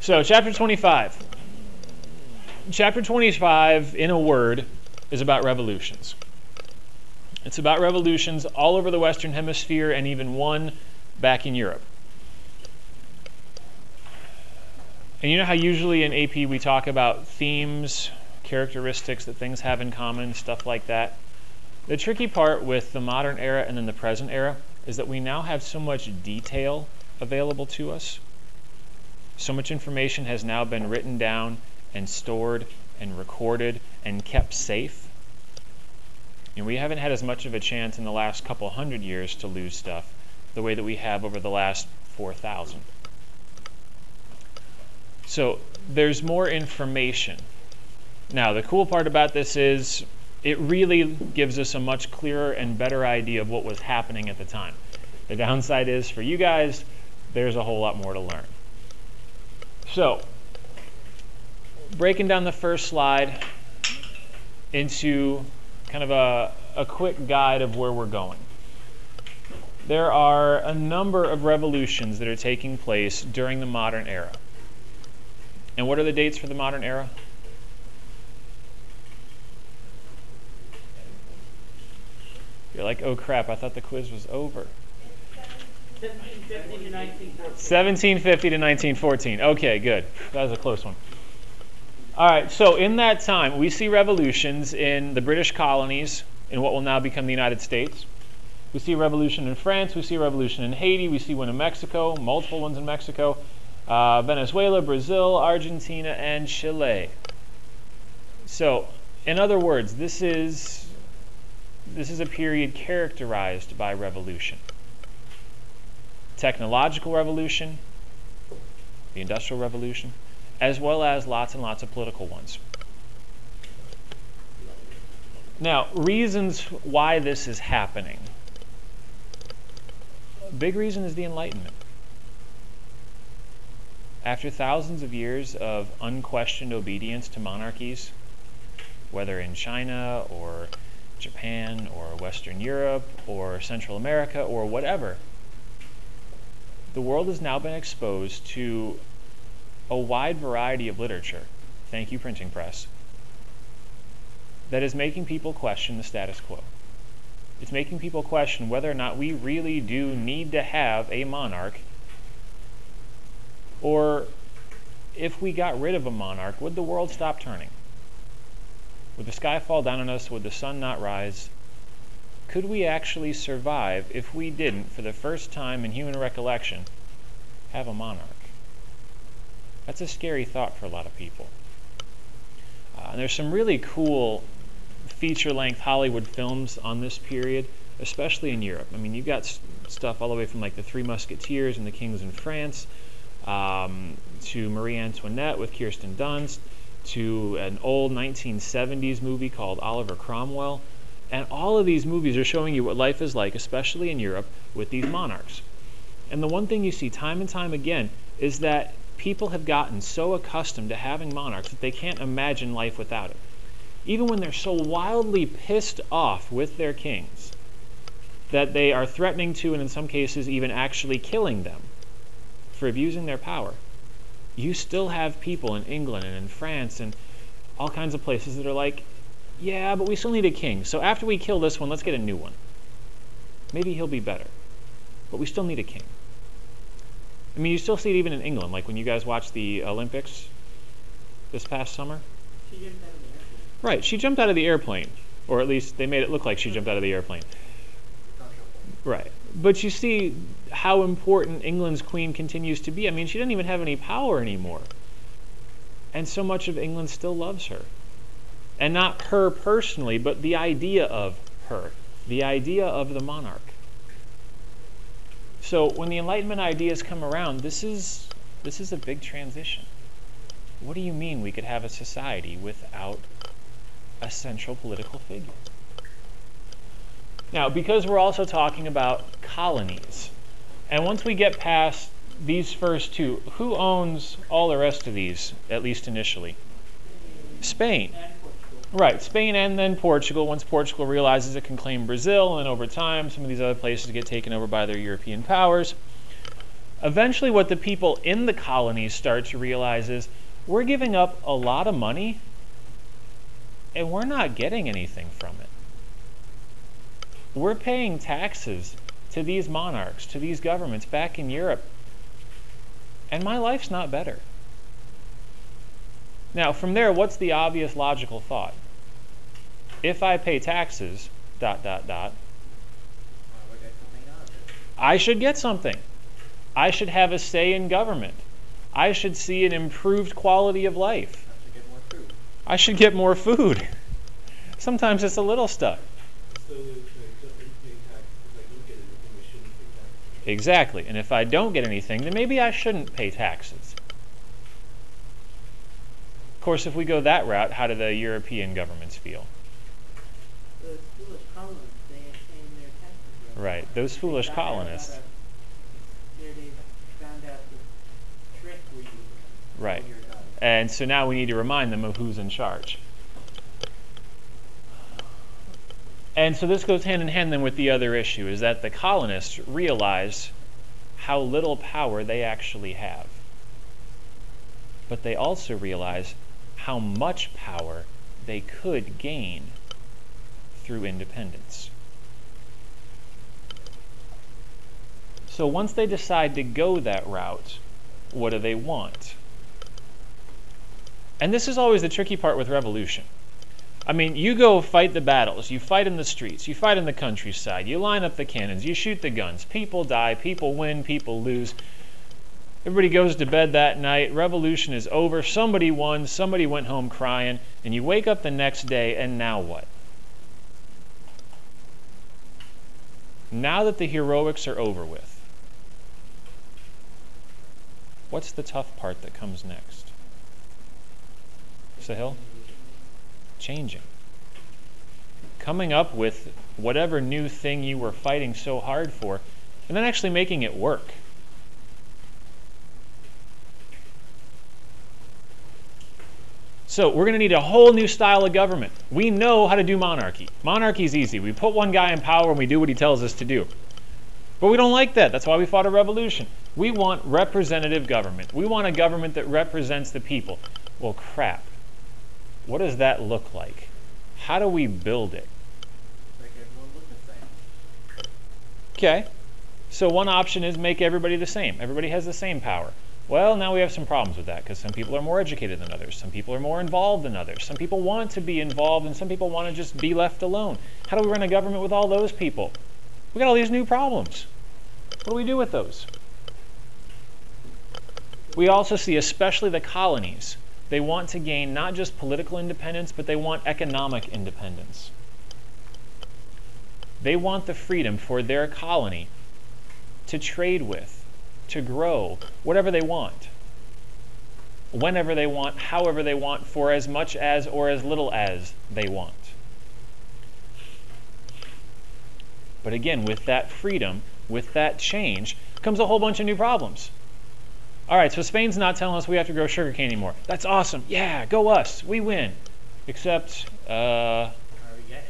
So, chapter 25. Chapter 25, in a word, is about revolutions. It's about revolutions all over the Western Hemisphere and even one back in Europe. And you know how usually in AP we talk about themes, characteristics that things have in common, stuff like that? The tricky part with the modern era and then the present era is that we now have so much detail available to us. So much information has now been written down and stored and recorded and kept safe. And we haven't had as much of a chance in the last couple hundred years to lose stuff the way that we have over the last 4,000. So there's more information. Now, the cool part about this is it really gives us a much clearer and better idea of what was happening at the time. The downside is, for you guys, there's a whole lot more to learn. So, breaking down the first slide into kind of a quick guide of where we're going. There are a number of revolutions that are taking place during the modern era. And what are the dates for the modern era? You're like, oh crap, I thought the quiz was over. 1750 to 1914. 1750 to 1914. Okay, good. That was a close one. All right, so in that time, we see revolutions in the British colonies, in what will now become the United States. We see a revolution in France. We see a revolution in Haiti. We see one in Mexico, multiple ones in Mexico. Venezuela, Brazil, Argentina, and Chile. So, in other words, this is a period characterized by revolution. Technological revolution, the Industrial Revolution, as well as lots and lots of political ones. Now, reasons why this is happening. A big reason is the Enlightenment. After thousands of years of unquestioned obedience to monarchies, whether in China or Japan or Western Europe or Central America or whatever, the world has now been exposed to a wide variety of literature, thank you printing press, that is making people question the status quo. It's making people question whether or not we really do need to have a monarch, or if we got rid of a monarch, would the world stop turning? Would the sky fall down on us? Would the sun not rise? Could we actually survive if we didn't, for the first time in human recollection, have a monarch? That's a scary thought for a lot of people. And there's some really cool feature-length Hollywood films on this period, especially in Europe. I mean, you've got stuff all the way from like The Three Musketeers and The Kings in France, to Marie Antoinette with Kirsten Dunst, to an old 1970s movie called Oliver Cromwell. And all of these movies are showing you what life is like, especially in Europe, with these monarchs. And the one thing you see time and time again is that people have gotten so accustomed to having monarchs that they can't imagine life without it. Even when they're so wildly pissed off with their kings that they are threatening to, and in some cases even actually killing them for abusing their power, you still have people in England and in France and all kinds of places that are like, yeah, but we still need a king. So after we kill this one, let's get a new one. Maybe he'll be better. But we still need a king. I mean, you still see it even in England, like when you guys watched the Olympics this past summer. She jumped out of the airplane. Right, she jumped out of the airplane. Or at least they made it look like she jumped out of the airplane. Right. But you see how important England's queen continues to be. I mean, she doesn't even have any power anymore. And so much of England still loves her. And not her personally, but the idea of her. The idea of the monarch. So when the Enlightenment ideas come around, this is a big transition. What do you mean we could have a society without a central political figure? Now, because we're also talking about colonies, and once we get past these first two, who owns all the rest of these, at least initially? Spain. And Portugal. Right, Spain and then Portugal. Once Portugal realizes it can claim Brazil, and over time some of these other places get taken over by their European powers. Eventually what the people in the colonies start to realize is we're giving up a lot of money and we're not getting anything from it. We're paying taxes to these monarchs, to these governments back in Europe, and my life's not better. Now, from there, what's the obvious logical thought? If I pay taxes, ... I should get something. I should have a say in government. I should see an improved quality of life. I should get more food. Sometimes it's a little stuff. Exactly. And if I don't get anything, then maybe I shouldn't pay taxes. Of course, if we go that route, how do the European governments feel? Those foolish colonists, they ain't paying their taxes. Right. Those foolish colonists. They found out the trick we used. Right. And so now we need to remind them of who's in charge. And so this goes hand in hand then with the other issue, is that the colonists realize how little power they actually have. But they also realize how much power they could gain through independence. So once they decide to go that route, what do they want? And this is always the tricky part with revolution. I mean, you go fight the battles, you fight in the streets, you fight in the countryside, you line up the cannons, you shoot the guns, people die, people win, people lose. Everybody goes to bed that night, revolution is over, somebody won, somebody went home crying, and you wake up the next day, and now what? Now that the heroics are over with, what's the tough part that comes next? Sahil? Changing. Coming up with whatever new thing you were fighting so hard for, and then actually making it work. So we're going to need a whole new style of government. We know how to do monarchy. Monarchy is easy. We put one guy in power and we do what he tells us to do. But we don't like that. That's why we fought a revolution. We want representative government. We want a government that represents the people. Well, crap. What does that look like? How do we build it? Make everyone look the same. Okay. So one option is make everybody the same. Everybody has the same power. Well, now we have some problems with that because some people are more educated than others. Some people are more involved than others. Some people want to be involved and some people want to just be left alone. How do we run a government with all those people? We got all these new problems. What do we do with those? We also see, especially the colonies, they want to gain not just political independence, but they want economic independence. They want the freedom for their colony to trade with, to grow, whatever they want, whenever they want, however they want, for as much as or as little as they want. But again, with that freedom, with that change, comes a whole bunch of new problems. All right, so Spain's not telling us we have to grow sugarcane anymore. That's awesome. Yeah, go us. We win. Except, How do we get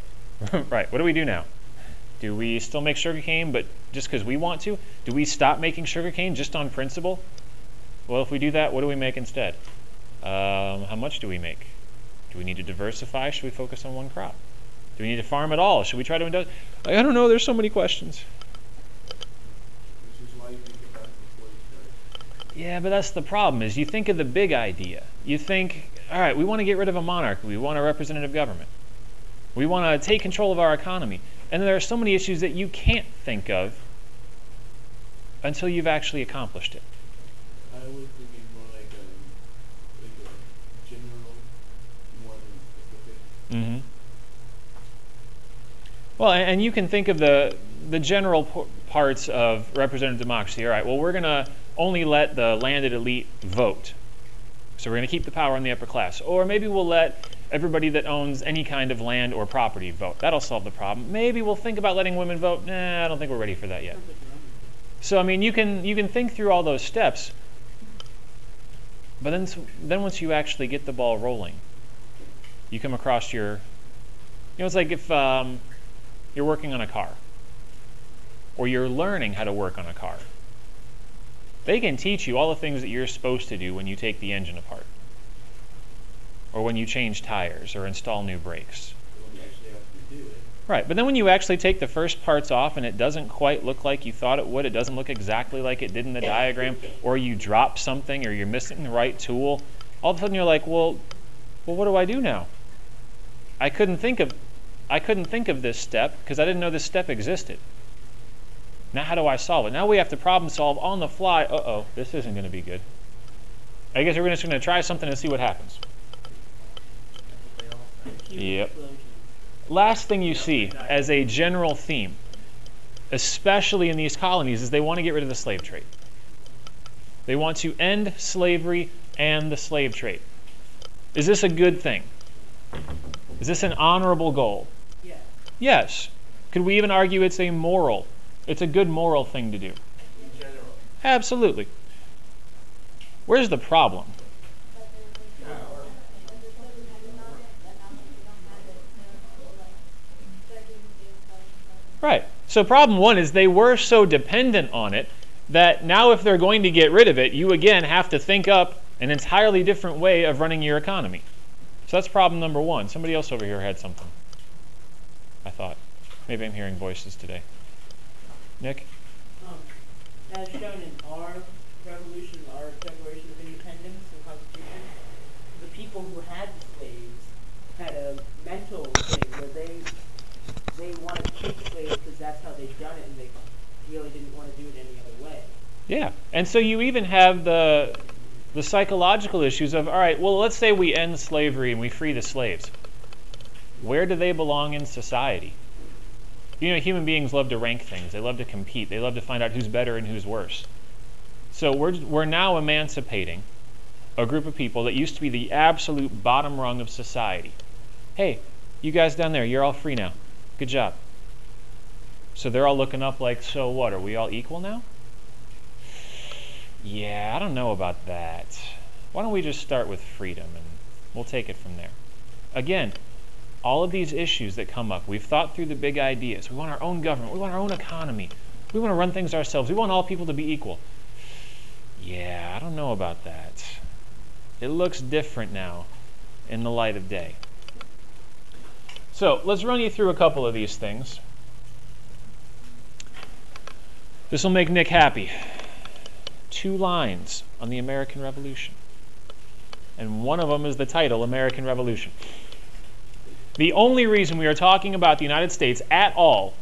it? right, what do we do now? Do we still make sugarcane, but just because we want to? Do we stop making sugarcane just on principle? Well, if we do that, what do we make instead? How much do we make? Do we need to diversify? Should we focus on one crop? Do we need to farm at all? Should we try to indulge? I don't know. There's so many questions. Which is why you think about it before you start. Yeah, but that's the problem, is you think of the big idea. You think, all right, we want to get rid of a monarchy. We want a representative government. We want to take control of our economy. And there are so many issues that you can't think of until you've actually accomplished it. I was thinking more like a general, more than specific. Mm-hmm. Well, and you can think of the general parts of representative democracy. All right, well, we're going to only let the landed elite vote. So we're going to keep the power in the upper class. Or maybe we'll let everybody that owns any kind of land or property vote. That'll solve the problem. Maybe we'll think about letting women vote. Nah, I don't think we're ready for that yet. So, I mean, you can think through all those steps. But then once you actually get the ball rolling, you come across it's like if you're working on a car, or you're learning how to work on a car. They can teach you all the things that you're supposed to do when you take the engine apart, or when you change tires or install new brakes. When you actually have to do it. Right, but then when you actually take the first parts off and it doesn't quite look like you thought it would, it doesn't look exactly like it did in the diagram, or you drop something, or you're missing the right tool, all of a sudden you're like, well, what do I do now? I couldn't think of this step because I didn't know this step existed. Now how do I solve it? Now we have to problem solve on the fly. Uh-oh, this isn't going to be good. I guess we're just going to try something and see what happens. Yep. Last thing you see as a general theme, especially in these colonies, is they want to get rid of the slave trade. They want to end slavery and the slave trade. Is this a good thing? Is this an honorable goal? Yeah. Yes. Could we even argue it's a good moral thing to do? In general. Absolutely. Where's the problem? Right. So problem one is they were so dependent on it that now if they're going to get rid of it, you again have to think up an entirely different way of running your economy. So that's problem number one. Somebody else over here had something, I thought. Maybe I'm hearing voices today. Nick? As shown in our revolution, our Declaration of Independence and Constitution, the people who had the slaves had a mental thing where they wanted to keep slaves because that's how they'd done it, and they really didn't want to do it any other way. Yeah. And so you even have the psychological issues of, all right, well, let's say we end slavery and we free the slaves. Where do they belong in society? You know, human beings love to rank things. They love to compete. They love to find out who's better and who's worse. So we're now emancipating a group of people that used to be the absolute bottom rung of society. Hey, you guys down there, you're all free now. Good job. So they're all looking up like, so what, are we all equal now? Yeah, I don't know about that. Why don't we just start with freedom and we'll take it from there. Again, all of these issues that come up, we've thought through the big ideas. We want our own government. We want our own economy. We want to run things ourselves. We want all people to be equal. Yeah, I don't know about that. It looks different now in the light of day. So let's run you through a couple of these things. This will make Nick happy. 2 lines on the American Revolution. And one of them is the title, American Revolution. The only reason we are talking about the United States at all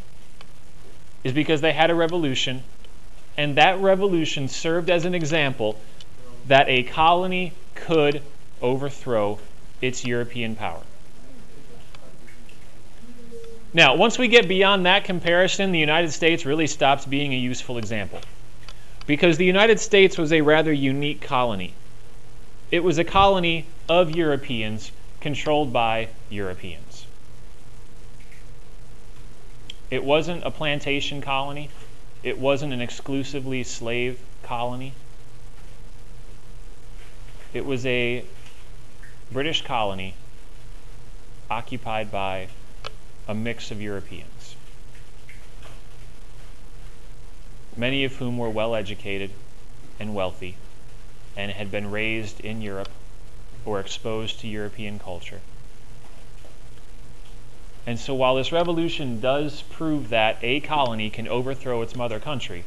is because they had a revolution, and that revolution served as an example that a colony could overthrow its European power. Now, once we get beyond that comparison, the United States really stops being a useful example, because the United States was a rather unique colony. It was a colony of Europeans controlled by Europeans. It wasn't a plantation colony. It wasn't an exclusively slave colony. It was a British colony occupied by a mix of Europeans, many of whom were well educated and wealthy and had been raised in Europe or exposed to European culture. And so while this revolution does prove that a colony can overthrow its mother country,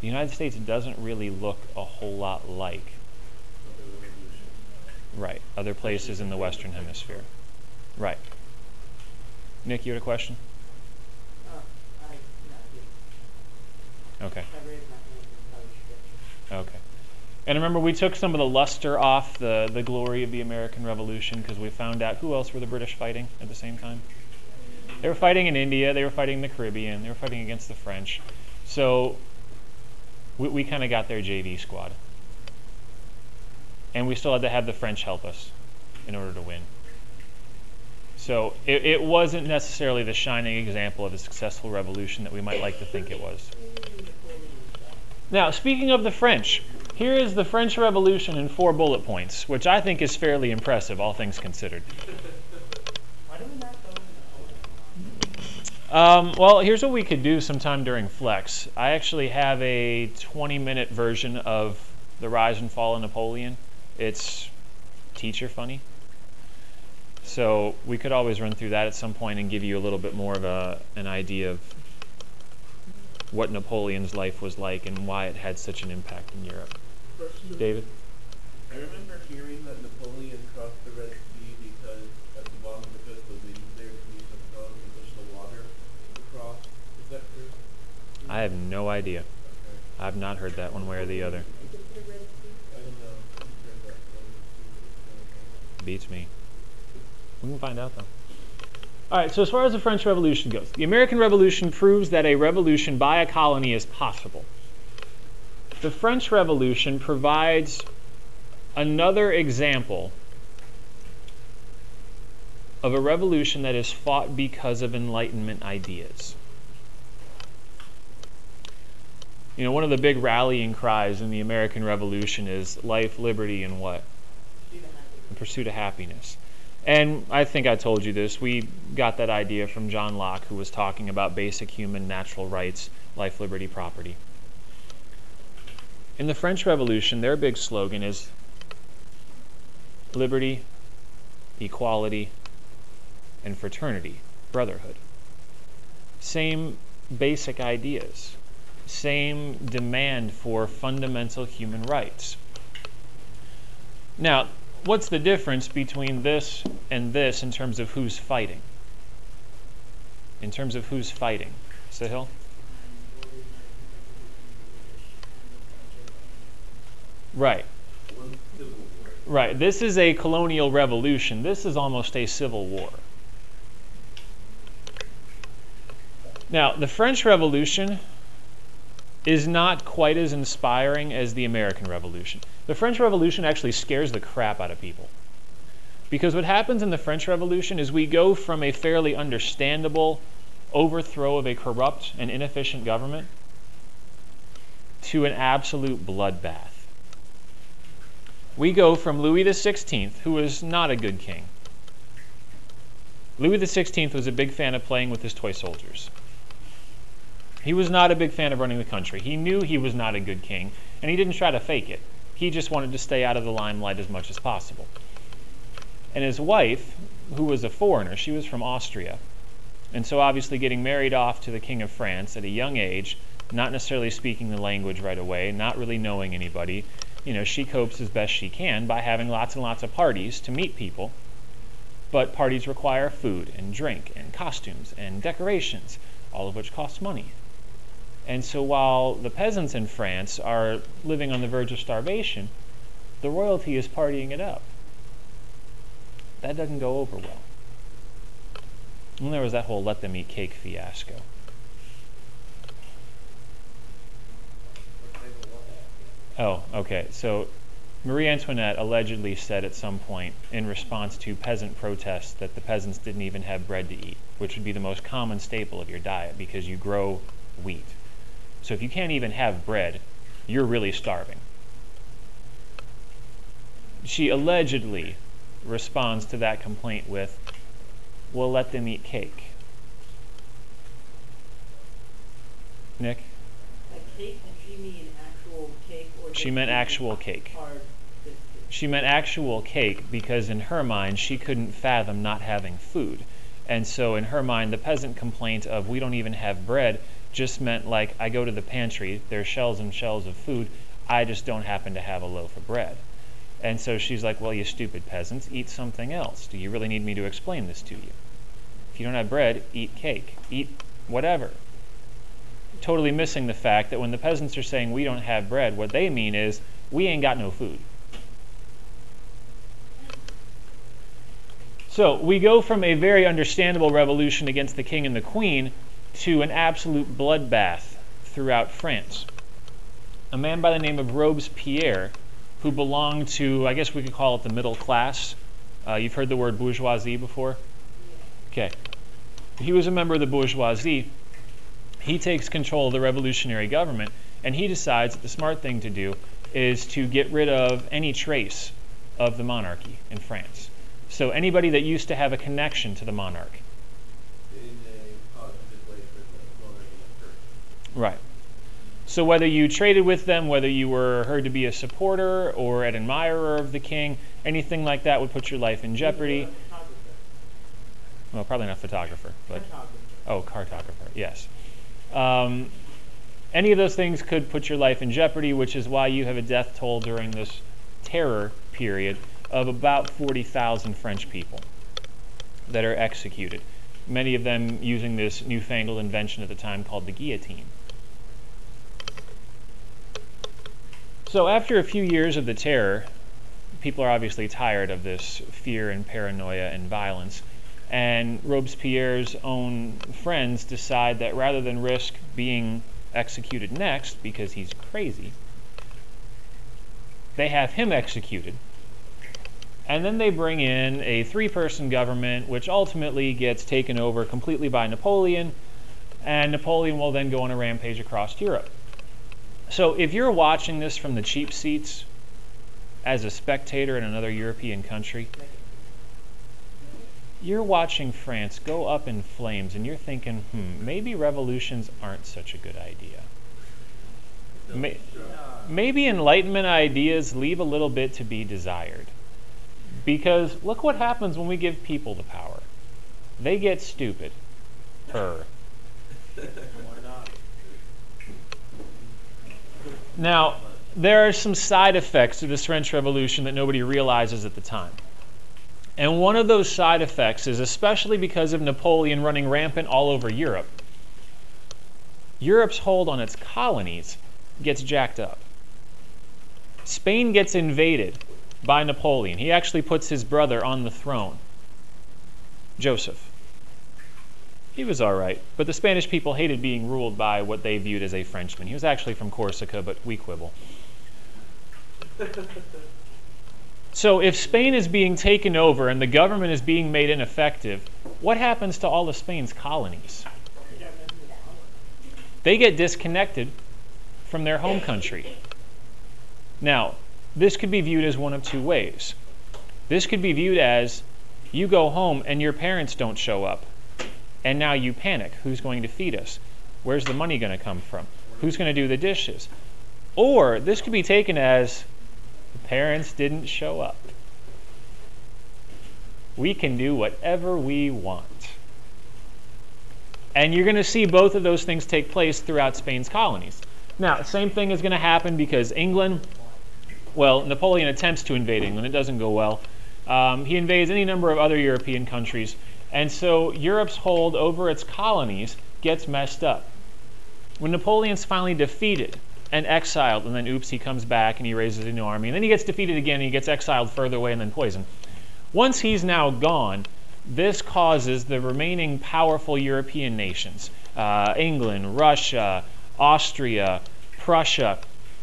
the United States doesn't really look a whole lot like other places in the Western Hemisphere. Right. Nick, you had a question? Okay. Okay. And remember, we took some of the luster off the glory of the American Revolution because we found out who else were the British fighting at the same time. They were fighting in India, they were fighting in the Caribbean, they were fighting against the French. So we kind of got their JV squad. And we still had to have the French help us in order to win. So it wasn't necessarily the shining example of a successful revolution that we might like to think it was. Now, speaking of the French, here is the French Revolution in 4 bullet points, which I think is fairly impressive, all things considered. Well, here's what we could do sometime during Flex. I actually have a 20-minute version of The Rise and Fall of Napoleon. It's teacher funny. So we could always run through that at some point and give you a little bit more of an idea of what Napoleon's life was like and why it had such an impact in Europe. David? I remember hearing that Napoleon crossed the Red Sea because at the bottom of the coast of the there to be some frogs and push the water across. Is that true? I have no idea. Okay. I've not heard that one way or the other. I don't know. I just heard that from Beats me. We can find out, though. All right, so as far as the French Revolution goes, the American Revolution proves that a revolution by a colony is possible. The French Revolution provides another example of a revolution that is fought because of Enlightenment ideas. You know, one of the big rallying cries in the American Revolution is life, liberty, and what? The pursuit of happiness. And I think I told you this. We got that idea from John Locke, who was talking about basic human natural rights, life, liberty, property. In the French Revolution, their big slogan is liberty, equality, and fraternity, brotherhood. Same basic ideas. Same demand for fundamental human rights. Now, what's the difference between this and this in terms of who's fighting? In terms of who's fighting? Sahil? Right. Right. This is a colonial revolution. This is almost a civil war. Now, the French Revolution is not quite as inspiring as the American Revolution. The French Revolution actually scares the crap out of people. Because what happens in the French Revolution is we go from a fairly understandable overthrow of a corrupt and inefficient government to an absolute bloodbath. We go from Louis XVI, who was not a good king. Louis XVI was a big fan of playing with his toy soldiers. He was not a big fan of running the country. He knew he was not a good king, and he didn't try to fake it. He just wanted to stay out of the limelight as much as possible. And his wife, who was a foreigner, she was from Austria, and so obviously getting married off to the King of France at a young age, not necessarily speaking the language right away, not really knowing anybody, you know, she copes as best she can by having lots and lots of parties to meet people. But parties require food and drink and costumes and decorations, all of which costs money. And so while the peasants in France are living on the verge of starvation, the royalty is partying it up. That doesn't go over well. And there was that whole let them eat cake fiasco. Oh, okay. So Marie Antoinette allegedly said at some point in response to peasant protests that the peasants didn't even have bread to eat, which would be the most common staple of your diet because you grow wheat. So if you can't even have bread, you're really starving. She allegedly responds to that complaint with, "We'll let them eat cake." Nick? Cake? Did she mean actual cake? Or She meant actual cake. Hard biscuit? She meant actual cake because in her mind she couldn't fathom not having food. And so in her mind the peasant complaint of we don't even have bread just meant like I go to the pantry, there's shelves and shelves of food, I just don't happen to have a loaf of bread. And so she's like, well, you stupid peasants, eat something else. Do you really need me to explain this to you? If you don't have bread, eat cake, eat whatever. Totally missing the fact that when the peasants are saying we don't have bread, what they mean is we ain't got no food. So we go from a very understandable revolution against the king and the queen to an absolute bloodbath throughout France. A man by the name of Robespierre, who belonged to, I guess we could call it the middle class. You've heard the word bourgeoisie before? Okay. He was a member of the bourgeoisie. He takes control of the revolutionary government, and he decides that the smart thing to do is to get rid of any trace of the monarchy in France. So anybody that used to have a connection to the monarch. Didn't they cause a Right. So whether you traded with them, whether you were heard to be a supporter or an admirer of the king, anything like that would put your life in jeopardy. Well, probably not photographer, but cartographer, yes. Any of those things could put your life in jeopardy, which is why you have a death toll during this terror period of about 40,000 French people that are executed, many of them using this newfangled invention at the time called the guillotine. So after a few years of the terror, people are obviously tired of this fear and paranoia and violence, and Robespierre's own friends decide that rather than risk being executed next because he's crazy, they have him executed. And then they bring in a three-person government, which ultimately gets taken over completely by Napoleon, and Napoleon will then go on a rampage across Europe. So if you're watching this from the cheap seats as a spectator in another European country, you're watching France go up in flames, and you're thinking, maybe revolutions aren't such a good idea. Maybe Enlightenment ideas leave a little bit to be desired. Because look what happens when we give people the power. They get stupid. Now, there are some side effects to this French Revolution that nobody realizes at the time. And one of those side effects is, especially because of Napoleon running rampant all over Europe, Europe's hold on its colonies gets jacked up. Spain gets invaded by Napoleon. He actually puts his brother on the throne, Joseph. He was all right, but the Spanish people hated being ruled by what they viewed as a Frenchman. He was actually from Corsica, but we quibble. So if Spain is being taken over and the government is being made ineffective, what happens to all of Spain's colonies? They get disconnected from their home country. Now, this could be viewed as one of two ways. This could be viewed as you go home and your parents don't show up, and now you panic. Who's going to feed us? Where's the money going to come from? Who's going to do the dishes? Or this could be taken as the parents didn't show up. We can do whatever we want. And you're going to see both of those things take place throughout Spain's colonies. Now, same thing is going to happen because England, well, Napoleon attempts to invade England. It doesn't go well. He invades any number of other European countries. And so Europe's hold over its colonies gets messed up. When Napoleon's finally defeated and exiled, and then oops, he comes back and he raises a new army, and then he gets defeated again and he gets exiled further away and then poisoned. Once he's now gone, this causes the remaining powerful European nations, England, Russia, Austria, Prussia,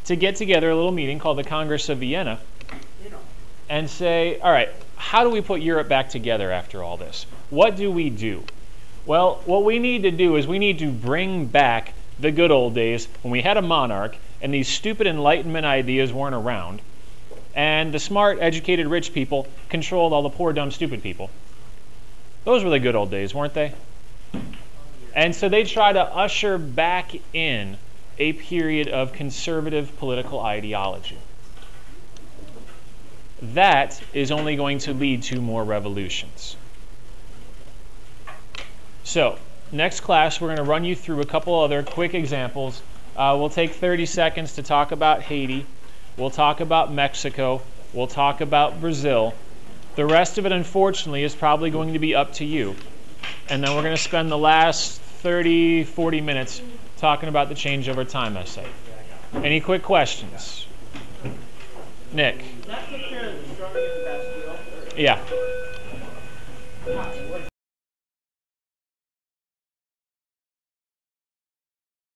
to get together a little meeting called the Congress of Vienna and say, all right, how do we put Europe back together after all this? What do we do? Well, what we need to do is we need to bring back the good old days when we had a monarch and these stupid Enlightenment ideas weren't around, and the smart, educated, rich people controlled all the poor, dumb, stupid people. Those were the good old days, weren't they? And so they try to usher back in a period of conservative political ideology. That is only going to lead to more revolutions. So, next class we're going to run you through a couple other quick examples. We'll take 30 seconds to talk about Haiti. We'll talk about Mexico. We'll talk about Brazil. The rest of it, unfortunately, is probably going to be up to you. And then we're going to spend the last 30, 40 minutes talking about the changeover time essay. Any quick questions? Nick? That's the picture of the Strong and the Bastille. Yeah. What